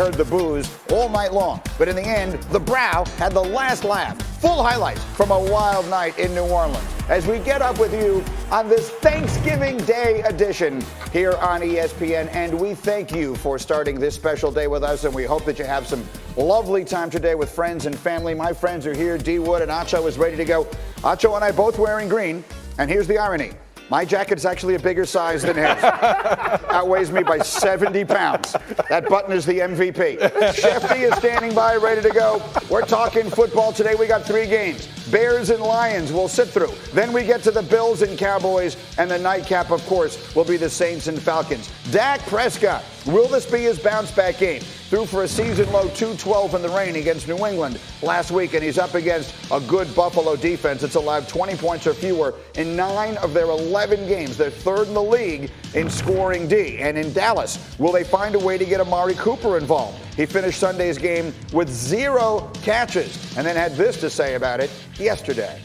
heard the boos all night long. But in the end, the Brow had the last laugh. Full highlights from a wild night in New Orleans as we get up with you on this Thanksgiving Day edition here on ESPN. And we thank you for starting this special day with us, and we hope that you have some lovely time today with friends and family. My friends are here. D. Wood and Acho is ready to go. Acho and I both wearing green. And here's the irony. My jacket's actually a bigger size than his. Outweighs me by 70 pounds. That button is the MVP. Schefter is standing by, ready to go. We're talking football today. We got 3 games. Bears and Lions we'll sit through. Then we get to the Bills and Cowboys. And the nightcap, of course, will be the Saints and Falcons. Dak Prescott, will this be his bounce-back game? Threw for a season-low 212 in the rain against New England last week, and he's up against a good Buffalo defense that's allowed 20 points or fewer in 9 of their 11 games. They're third in the league in scoring D. And in Dallas, will they find a way to get Amari Cooper involved? He finished Sunday's game with 0 catches and then had this to say about it yesterday.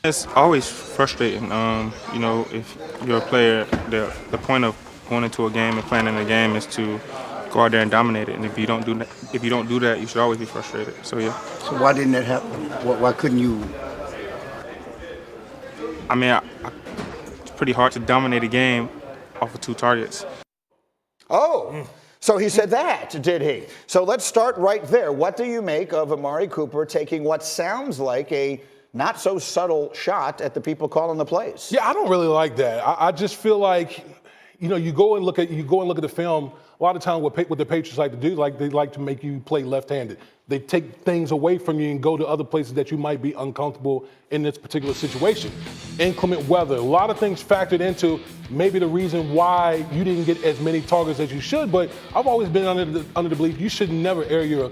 It's always frustrating. If you're a player, the point of going into a game and playing in a game is to go out there and dominate it. And if you don't do that, you should always be frustrated. So yeah. So why didn't that happen? Why couldn't you? I mean, it's pretty hard to dominate a game off of 2 targets. Oh. So he said that, did he? So let's start right there. What do you make of Amari Cooper taking what sounds like a not so subtle shot at the people calling the plays? Yeah, I don't really like that. I just feel like, you go and look at the film. A lot of times what the Patriots like to do, they like to make you play left-handed. They take things away from you and go to other places that you might be uncomfortable in this particular situation. Inclement weather, a lot of things factored into maybe the reason why you didn't get as many targets as you should. But I've always been under the belief you should never air your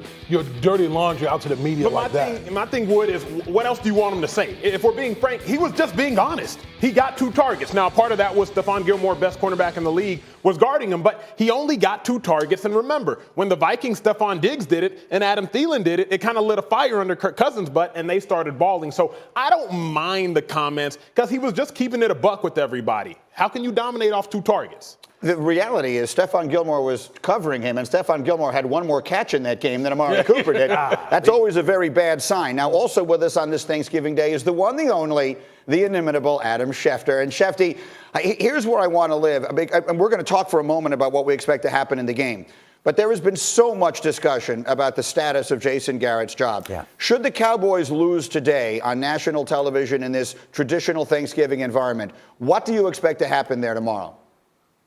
dirty laundry out to the media like that. My thing, Wood, is what else do you want him to say? If we're being frank, he was just being honest. He got 2 targets. Now, part of that was Stephon Gilmore, best cornerback in the league, was guarding him, but he only got 2 targets. And remember, when the Vikings, Stephon Diggs did it and Adam Thielen did it, it kind of lit a fire under Kirk Cousins' butt, and they started balling. So I don't mind the comments because he was just keeping it a buck with everybody. How can you dominate off 2 targets? The reality is Stephon Gilmore was covering him, and Stephon Gilmore had 1 more catch in that game than Amari Cooper did. That's always a very bad sign. Now, also with us on this Thanksgiving Day is the one, the only, the inimitable Adam Schefter. And Schefty, here's where I want to live. And we're going to talk for a moment about what we expect to happen in the game. But there has been so much discussion about the status of Jason Garrett's job. Yeah. Should the Cowboys lose today on national television in this traditional Thanksgiving environment, what do you expect to happen there tomorrow?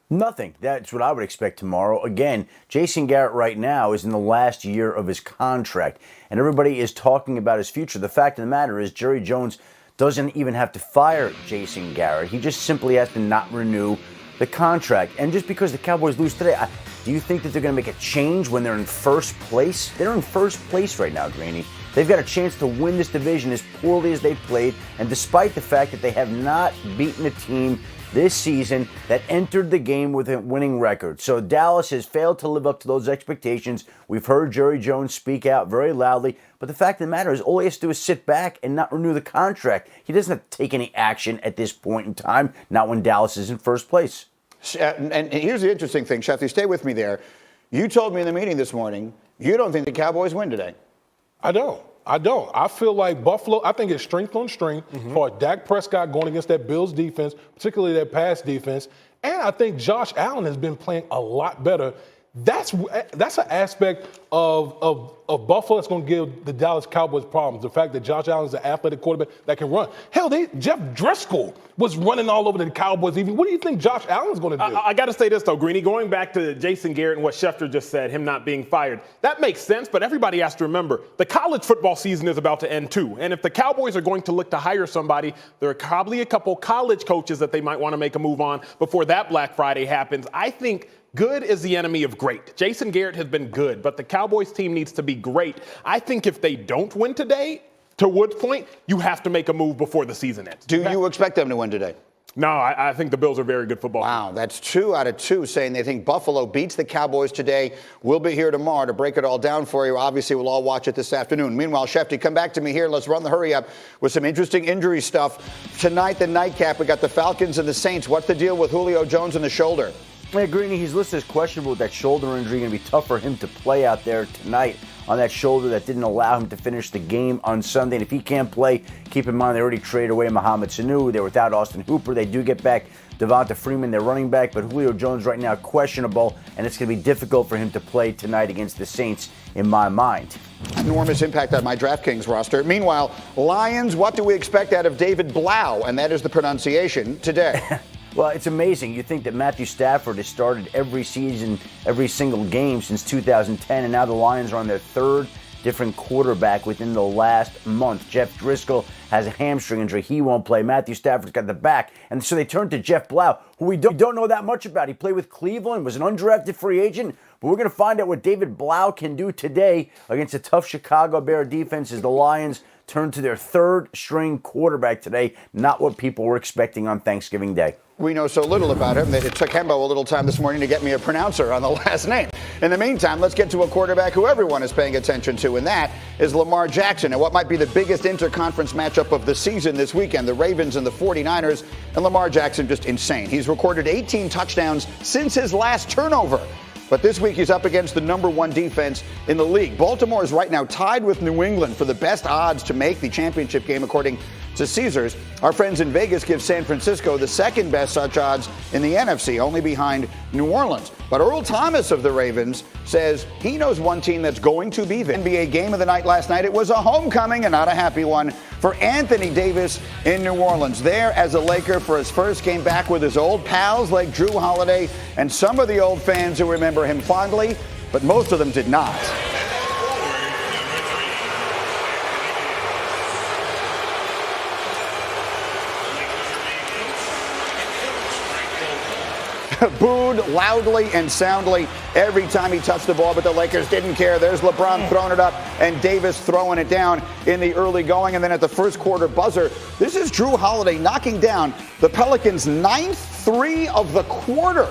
Nothing. That's what I would expect tomorrow. Again, Jason Garrett right now is in the last year of his contract, and everybody is talking about his future. The fact of the matter is Jerry Jones doesn't even have to fire Jason Garrett. He just simply has to not renew the contract. And just because the Cowboys lose today, do you think that they're going to make a change when they're in first place? They're in first place right now, Greeny. They've got a chance to win this division as poorly as they've played, and despite the fact that they have not beaten a team this season that entered the game with a winning record. So Dallas has failed to live up to those expectations. We've heard Jerry Jones speak out very loudly, but the fact of the matter is all he has to do is sit back and not renew the contract. He doesn't have to take any action at this point in time, not when Dallas is in first place. And here's the interesting thing, Schefter, stay with me there. You told me in the meeting this morning you don't think the Cowboys win today. I don't. I feel like Buffalo, I think it's strength on strength for Dak Prescott going against that Bills defense, particularly that pass defense. And I think Josh Allen has been playing a lot better. That's an aspect of Buffalo that's going to give the Dallas Cowboys problems. The fact that Josh Allen is an athletic quarterback that can run. Hell, Jeff Driscoll was running all over the Cowboys. Even what do you think Josh Allen's going to do? I got to say this, though, Greeny. Going back to Jason Garrett and what Schefter just said, him not being fired, that makes sense, but everybody has to remember, the college football season is about to end, too. And if the Cowboys are going to look to hire somebody, there are probably a couple college coaches that they might want to make a move on before that Black Friday happens. I think good is the enemy of great. Jason Garrett has been good, but the Cowboys team needs to be great. I think if they don't win today, to Wood's point, you have to make a move before the season ends. Do you expect them to win today? No, I think the Bills are very good football. Wow, that's 2 out of 2 saying they think Buffalo beats the Cowboys today. We'll be here tomorrow to break it all down for you. Obviously, we'll all watch it this afternoon. Meanwhile, Schefter, come back to me here. Let's run the hurry up with some interesting injury stuff. Tonight, the nightcap, we got the Falcons and the Saints. What's the deal with Julio Jones and the shoulder? Yeah, Greeny, he's listed as questionable with that shoulder injury. Going to be tough for him to play out there tonight on that shoulder that didn't allow him to finish the game on Sunday. And if he can't play, keep in mind they already traded away Mohamed Sanu. They're without Austin Hooper. They do get back Devonta Freeman, their running back, but Julio Jones right now questionable, and it's going to be difficult for him to play tonight against the Saints, in my mind. Enormous impact on my DraftKings roster. Meanwhile, Lions, what do we expect out of David Blau? And that is the pronunciation today. Well, it's amazing. You think that Matthew Stafford has started every season, every single game since 2010, and now the Lions are on their third different quarterback within the last month. Jeff Driscoll has a hamstring injury. He won't play. Matthew Stafford's got the back. And so they turned to Jeff Blau, who we don't know that much about. He played with Cleveland, was an undrafted free agent. But we're going to find out what David Blau can do today against a tough Chicago Bear defense as the Lions turn to their third-string quarterback today. Not what people were expecting on Thanksgiving Day. We know so little about him that it took Hembo a little time this morning to get me a pronouncer on the last name. In the meantime, let's get to a quarterback who everyone is paying attention to, and that is Lamar Jackson. And what might be the biggest interconference matchup of the season this weekend, the Ravens and the 49ers, and Lamar Jackson just insane. He's recorded 18 touchdowns since his last turnover. But this week he's up against the number one defense in the league. Baltimore is right now tied with New England for the best odds to make the championship game, according to Caesars. Our friends in Vegas give San Francisco the second best such odds in the NFC, only behind New Orleans. But Earl Thomas of the Ravens says he knows one team that's going to be the NBA game of the night last night. It was a homecoming and not a happy one for Anthony Davis in New Orleans. There as a Laker for his first game back with his old pals like Drew Holiday and some of the old fans who remember him fondly, but most of them did not. Booed loudly and soundly every time he touched the ball, but the Lakers didn't care. There's LeBron throwing it up and Davis throwing it down in the early going. And then at the first quarter buzzer, this is Drew Holiday knocking down the Pelicans' ninth three of the quarter.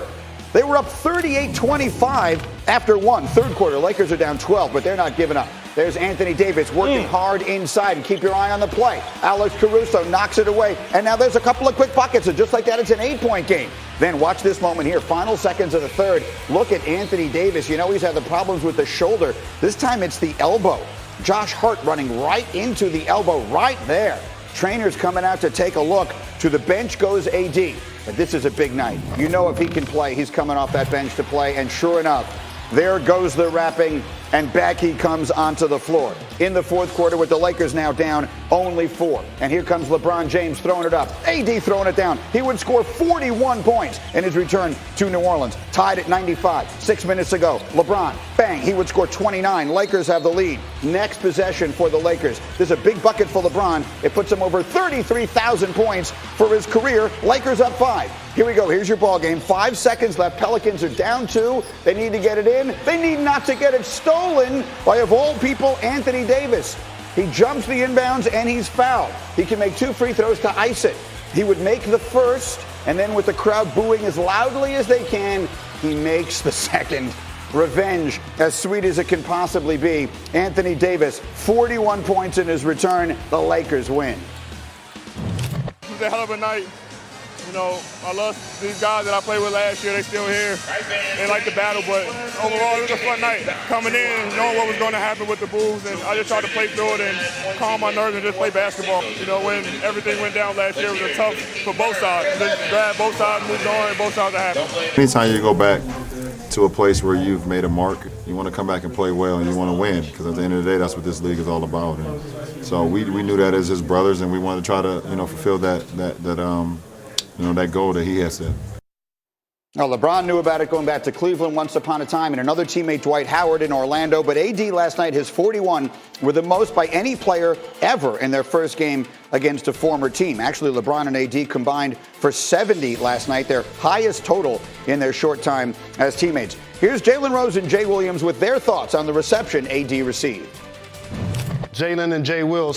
They were up 38-25 after one. Third quarter, Lakers are down 12, but they're not giving up. There's Anthony Davis working hard inside, and keep your eye on the play. Alex Caruso knocks it away, and now there's a couple of quick buckets, and just like that, it's an 8-point game. Then watch this moment here, final seconds of the third. Look at Anthony Davis. You know he's had the problems with the shoulder. This time it's the elbow. Josh Hart running right into the elbow right there. Trainers coming out to take a look. To the bench goes AD. But this is a big night. You know if he can play, he's coming off that bench to play. And sure enough, there goes the wrapping, and back he comes onto the floor. In the fourth quarter with the Lakers now down only 4. And here comes LeBron James throwing it up. AD throwing it down. He would score 41 points in his return to New Orleans. Tied at 95. 6 minutes ago, LeBron, bang, he would score 29. Lakers have the lead. Next possession for the Lakers. There's a big bucket for LeBron. It puts him over 33,000 points for his career. Lakers up 5. Here we go. Here's your ball game. 5 seconds left. Pelicans are down 2. They need to get it in. They need not to get it stolen by, of all people, Anthony Davis. He jumps the inbounds and he's fouled. He can make 2 free throws to ice it. He would make the first, and then with the crowd booing as loudly as they can, he makes the second. Revenge, as sweet as it can possibly be. Anthony Davis, 41 points in his return. The Lakers win. It was a hell of a night. You know, I love these guys that I played with last year. They still here. They like the battle, but overall, it was a fun night. Coming in, knowing what was going to happen with the Bulls, and I just tried to play through it and calm my nerves and just play basketball. You know, when everything went down last year, it was tough for both sides. Just grab both sides, moved on, and both sides are happy. Anytime you go back to a place where you've made a mark, you want to come back and play well, and you want to win, because at the end of the day, that's what this league is all about. And so we knew that as his brothers, and we wanted to try to, fulfill that goal that he has set. Now, LeBron knew about it going back to Cleveland once upon a time, and another teammate, Dwight Howard, in Orlando. But AD last night, his 41 were the most by any player ever in their first game against a former team. Actually, LeBron and AD combined for 70 last night, their highest total in their short time as teammates. Here's Jalen Rose and Jay Williams with their thoughts on the reception AD received. Jalen and Jay Will,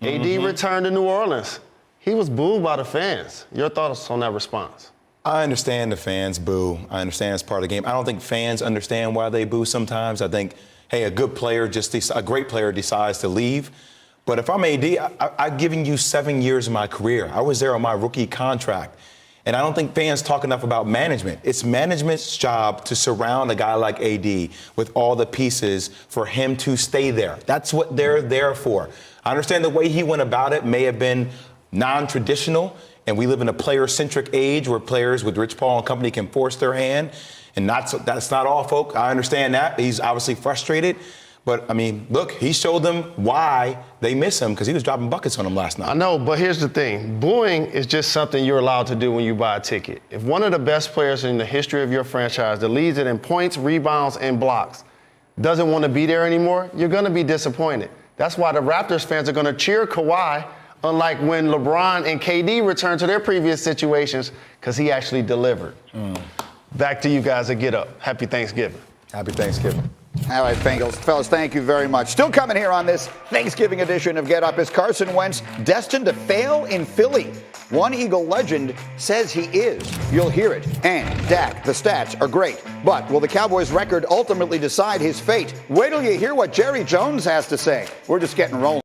AD returned to New Orleans. He was booed by the fans. Your thoughts on that response? I understand the fans boo. I understand it's part of the game. I don't think fans understand why they boo sometimes. I think, hey, a great player decides to leave. But if I'm AD, I've given you 7 years of my career. I was there on my rookie contract. And I don't think fans talk enough about management. It's management's job to surround a guy like AD with all the pieces for him to stay there. That's what they're there for. I understand the way he went about it may have been non-traditional, and we live in a player-centric age where players with Rich Paul and company can force their hand, and that's not all, folk. I understand that. He's obviously frustrated. But, I mean, look, he showed them why they miss him because he was dropping buckets on them last night. I know, but here's the thing. Booing is just something you're allowed to do when you buy a ticket. If one of the best players in the history of your franchise that leads it in points, rebounds, and blocks doesn't want to be there anymore, you're going to be disappointed. That's why the Raptors fans are going to cheer Kawhi, unlike when LeBron and KD returned to their previous situations, because he actually delivered. Back to you guys at Get Up. Happy Thanksgiving. Happy Thanksgiving. All right, fellas, thank you very much. Still coming here on this Thanksgiving edition of Get Up is Carson Wentz destined to fail in Philly. One Eagle legend says he is. You'll hear it. And Dak, the stats are great. But will the Cowboys' record ultimately decide his fate? Wait till you hear what Jerry Jones has to say. We're just getting rolling.